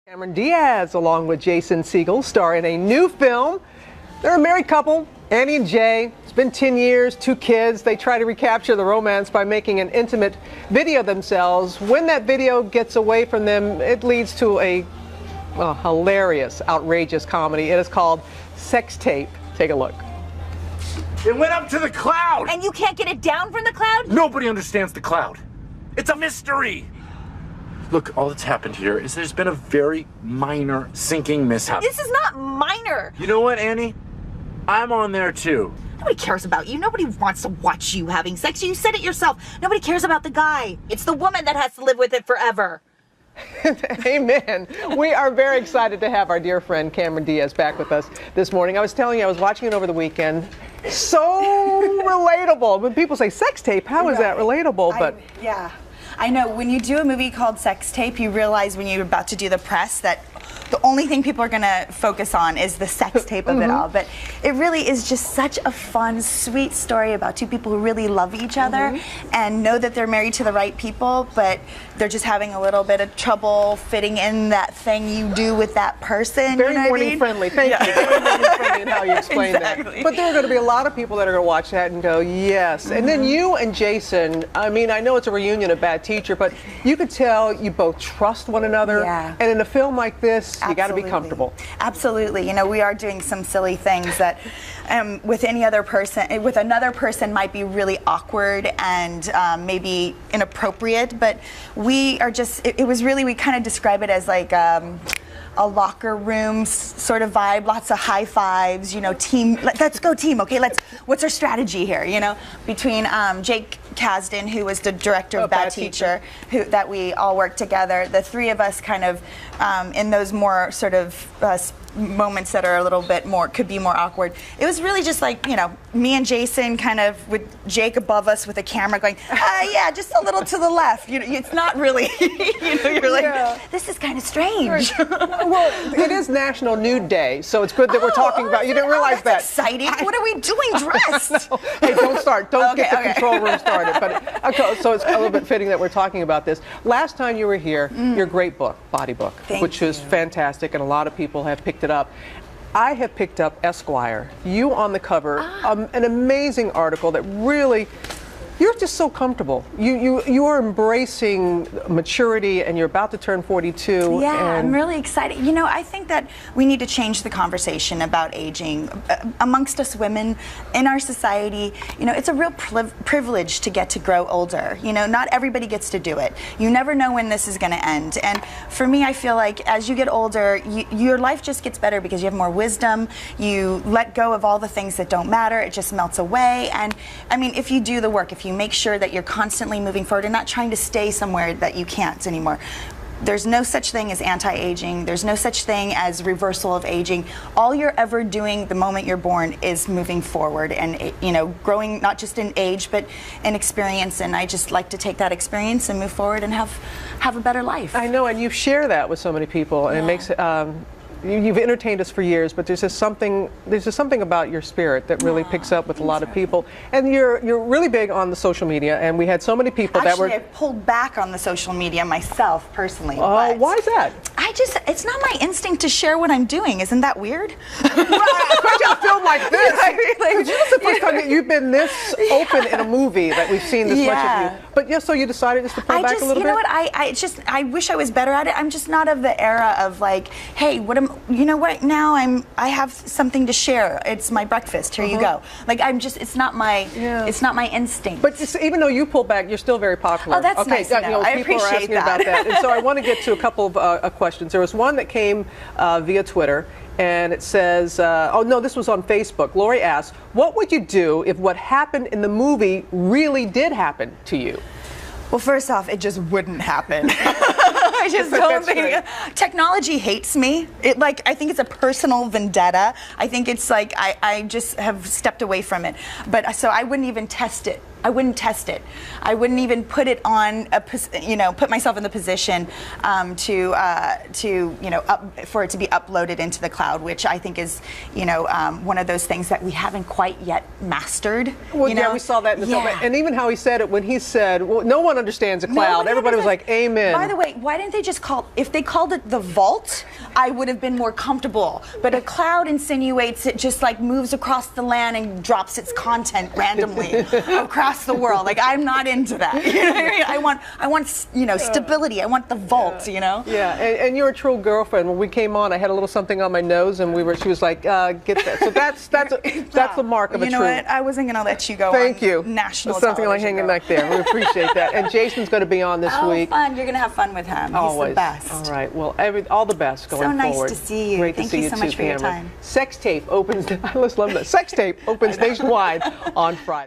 Cameron Diaz, along with Jason Segel, star in a new film. They're a married couple, Annie and Jay. It's been 10 years, 2 kids. They try to recapture the romance by making an intimate video of themselves. When that video gets away from them, it leads to a hilarious, outrageous comedy. It is called Sex Tape. Take a look. It went up to the cloud! And you can't get it down from the cloud? Nobody understands the cloud. It's a mystery! Look, all that's happened here is there's been a very minor sinking mishap. This is not minor. You know what, Annie? I'm on there too. Nobody cares about you. Nobody wants to watch you having sex. You said it yourself. Nobody cares about the guy. It's the woman that has to live with it forever. Amen. We are very excited to have our dear friend Cameron Diaz back with us this morning. I was telling you, I was watching it over the weekend. So relatable. When people say sex tape, how is that relatable? But yeah, I know. When you do a movie called Sex Tape, you realize when you're about to do the press that the only thing people are going to focus on is the sex tape of it all. But it really is just such a fun, sweet story about 2 people who really love each other and know that they're married to the right people, but they're just having a little bit of trouble fitting in that thing you do with that person. Very you know morning friendly. Thank you. Very morning friendly in how you explain that. But there are going to be a lot of people that are going to watch that and go, yes. And then you and Jason, I mean, I know it's a reunion of Bad Teacher, but you could tell you both trust one another. Yeah. And in a film like this, you got to be Absolutely. comfortable. Absolutely. You know, we are doing some silly things that with any other person, with another person might be really awkward and maybe inappropriate, but we are just, it was really, we kind of describe it as like a locker room sort of vibe, lots of high fives, you know, team, let's go team, okay, what's our strategy here, you know, between Jake Kasdan, who was the director of Bad Teacher, that we all worked together, the 3 of us kind of in those more sort of moments that are a little bit more, could be more awkward. It was really just like, you know, me and Jason kind of with Jake above us with a camera going, yeah, just a little to the left. You know, it's not really, you know, you're like, this is kind of strange. Well, it is National Nude Day, so it's good that we're talking about, you didn't realize that. Exciting. What are we doing dressed? Hey, don't start. Don't get the control room started. But okay, so it's a little bit fitting that we're talking about this. Last time you were here, your great book, Body Book, which is fantastic, and a lot of people have picked it up. I have picked up Esquire. You on the cover, an amazing article that really, you're just so comfortable. You are embracing maturity, and you're about to turn 42. Yeah, and I'm really excited. You know, I think that we need to change the conversation about aging amongst us women in our society. You know, it's a real privilege to get to grow older. You know, not everybody gets to do it. You never know when this is going to end. And for me, I feel like as you get older, your life just gets better because you have more wisdom. You let go of all the things that don't matter. It just melts away. And I mean, if you do the work, if you make sure that you're constantly moving forward and not trying to stay somewhere that you can't anymore. There's no such thing as anti-aging. There's no such thing as reversal of aging. All you're ever doing the moment you're born is moving forward and, you know, growing not just in age but in experience. And I just like to take that experience and move forward and have a better life. I know, and you share that with so many people, and it makes you've entertained us for years, but there's just something about your spirit that really picks up with a lot of people. And you're really big on the social media, and we had so many people that were. Actually, I pulled back on the social media myself personally. Oh, why is that? It's not my instinct to share what I'm doing. Isn't that weird? Especially a film like this. Because this is the first time that you've been this open in a movie that we've seen this much of you. But yeah, so you decided just to pull back a little bit? You know what? I wish I was better at it. I'm just not of the era of like, hey, you know what? Now I have something to share. It's my breakfast. Here you go. Like it's not my instinct. But even though you pull back, you're still very popular. Oh, that's nice to know. You know, I people are appreciate asking that. about that. And so I want to get to a couple of questions. There was one that came via Twitter, and it says, oh no, this was on Facebook. Lori asked, what would you do if what happened in the movie really did happen to you? Well, first off, it just wouldn't happen. I just don't think technology hates me. I think it's a personal vendetta. I think it's like I just have stepped away from it. But so I wouldn't even test it. I wouldn't test it. I wouldn't even put it on put myself in the position for it to be uploaded into the cloud, which I think is one of those things that we haven't quite yet mastered. Well, yeah, we saw that in the film, and even how he said it when he said, well, no one understands a cloud. Everybody was like, amen. By the way, why didn't they just if they called it the vault, I would have been more comfortable. But a cloud insinuates it just like moves across the land and drops its content randomly across the world. Like, I'm not into that. You know what I mean? I want stability. I want the vault, Yeah, and you're a true girlfriend. When we came on, I had a little something on my nose, and she was like, get that. So that's the mark of a true. You know what? I wasn't going to let you go Thank on you. national There's something like television, hanging back there. We appreciate that. And Jason's going to be on this week. Fun. You're going to have fun with him. Always. He's the best. All right. Well, all the best going forward. So nice forward. to see you. Great Thank to see you so too, much for your Cameron. time. Sex tape opens. I just love that. Sex tape opens nationwide on Friday.